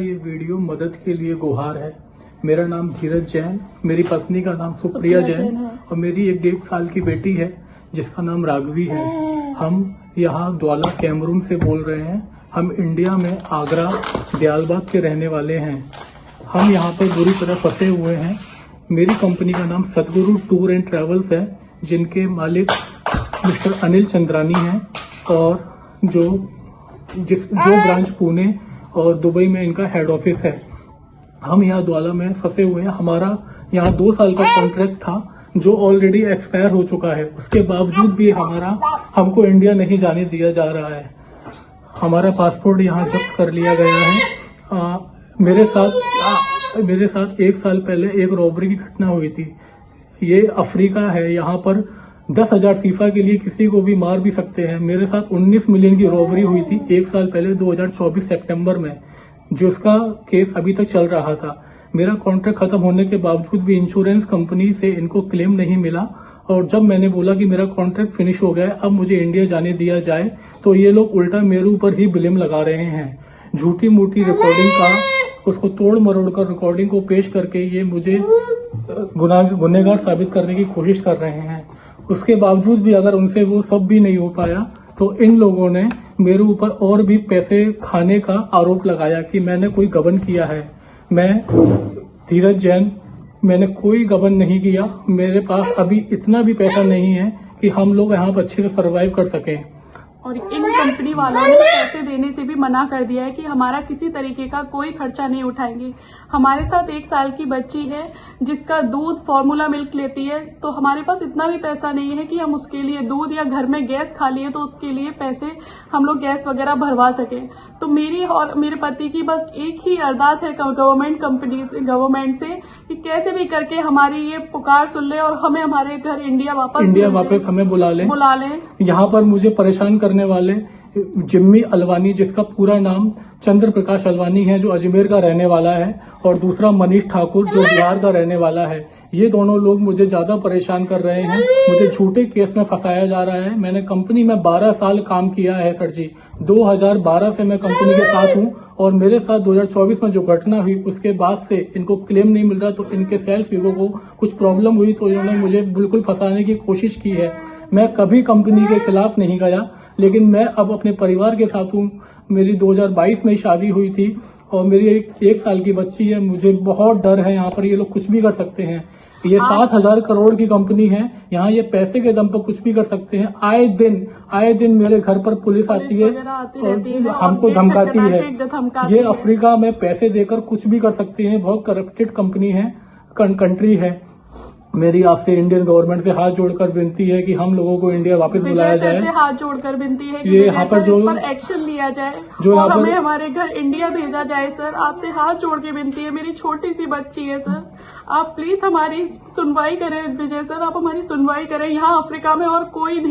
ये वीडियो मदद के लिए गुहार है। मेरा नाम धीरज जैन, मेरी पत्नी का नाम सुप्रिया जैन और मेरी एक 1.5 साल की बेटी है जिसका नाम राघवी है। हम यहाँ द्वाला कैमरून से बोल रहे हैं। हम इंडिया में आगरा दयालबाग के रहने वाले हैं। हम यहाँ पर बुरी तरह फंसे हुए हैं। मेरी कंपनी का नाम सतगुरु टूर एंड ट्रैवल्स है, जिनके मालिक मिस्टर अनिल चंद्रानी हैं और जो ब्रांच पुणे और दुबई में इनका हेड ऑफिस है। हम यहाँ द्वाला में फंसे हुए हैं। हमारा यहाँ 2 साल का कॉन्ट्रैक्ट था जो ऑलरेडी एक्सपायर हो चुका है। उसके बावजूद भी हमको इंडिया नहीं जाने दिया जा रहा है। हमारा पासपोर्ट यहाँ जब्त कर लिया गया है। मेरे साथ 1 साल पहले एक रॉबरी की घटना हुई थी। ये अफ्रीका है, यहाँ पर 10,000 फीफा के लिए किसी को भी मार भी सकते हैं। मेरे साथ 19 मिलियन की रॉबरी हुई थी 1 साल पहले 2024 सितंबर में, जिसका केस अभी तक चल रहा था। मेरा कॉन्ट्रैक्ट खत्म होने के बावजूद भी इंश्योरेंस कंपनी से इनको क्लेम नहीं मिला और जब मैंने बोला कि मेरा कॉन्ट्रैक्ट फिनिश हो गया है, अब मुझे इंडिया जाने दिया जाए, तो ये लोग उल्टा मेरे ऊपर ही ब्लेम लगा रहे हैं। झूठी मूठी रिकॉर्डिंग का उसको तोड़ मरोड़ कर रिकॉर्डिंग को पेश करके ये मुझे गुनहगार साबित करने की कोशिश कर रहे हैं। उसके बावजूद भी अगर उनसे वो सब भी नहीं हो पाया तो इन लोगों ने मेरे ऊपर और भी पैसे खाने का आरोप लगाया कि मैंने कोई गबन किया है। मैं धीरज जैन, मैंने कोई गबन नहीं किया। मेरे पास अभी इतना भी पैसा नहीं है कि हम लोग यहाँ पर अच्छे से सर्वाइव कर सकें। और इन कंपनी वालों ने पैसे देने से भी मना कर दिया है कि हमारा किसी तरीके का कोई खर्चा नहीं उठाएंगे। हमारे साथ 1 साल की बच्ची है जिसका दूध फॉर्मूला मिल्क लेती है, तो हमारे पास इतना भी पैसा नहीं है कि हम उसके लिए दूध, या घर में गैस खाली है तो उसके लिए पैसे हम लोग गैस वगैरह भरवा सके। तो मेरी और मेरे पति की बस एक ही अरदास है गवर्नमेंट से कि कैसे भी करके हमारी ये पुकार सुन ले और हमें हमारे घर इंडिया वापस हमें बुला लें। यहाँ पर मुझे परेशान करने वाले जिम्मी अलवानी, जिसका पूरा नाम चंद्र प्रकाश अलवानी है, जो अजमेर का रहने वाला है, और दूसरा मनीष ठाकुर जो बिहार का रहने वाला है। ये दोनों लोग मुझे ज्यादा परेशान कर रहे हैं। मुझे झूठे केस में फंसाया जा रहा है। मैंने कंपनी में 12 साल काम किया है सर जी। 2012 से मैं कंपनी के साथ हूँ और मेरे साथ 2024 में जो घटना हुई उसके बाद से इनको क्लेम नहीं मिल रहा, तो इनके सेल्फ ईगो को कुछ प्रॉब्लम हुई तो इन्होंने मुझे बिल्कुल फंसाने की कोशिश की है। मैं कभी कंपनी के खिलाफ नहीं गया, लेकिन मैं अब अपने परिवार के साथ हूँ। मेरी 2022 में शादी हुई थी और मेरी 1 साल की बच्ची है। मुझे बहुत डर है। यहाँ पर ये लोग कुछ भी कर सकते हैं। ये 7,000 करोड़ की कंपनी है। यहाँ ये पैसे के दम पर कुछ भी कर सकते हैं। आए दिन मेरे घर पर पुलिस आती है और हमको धमकाती है। ये अफ्रीका में पैसे देकर कुछ भी कर सकते हैं। बहुत करप्टेड कंपनी है, कंट्री है। मेरी आपसे इंडियन गवर्नमेंट से हाथ जोड़कर विनती है कि हम लोगों को इंडिया वापस बुलाया जाए। हाथ जोड़कर विनती है कि ये यहाँ पर जो एक्शन लिया जाए जो और हमें हमारे घर इंडिया भेजा जाए। सर, आपसे हाथ जोड़ के विनती है। मेरी छोटी सी बच्ची है सर, आप प्लीज हमारी सुनवाई करें। विजय सर, आप हमारी सुनवाई करें। यहाँ अफ्रीका में और कोई नहीं।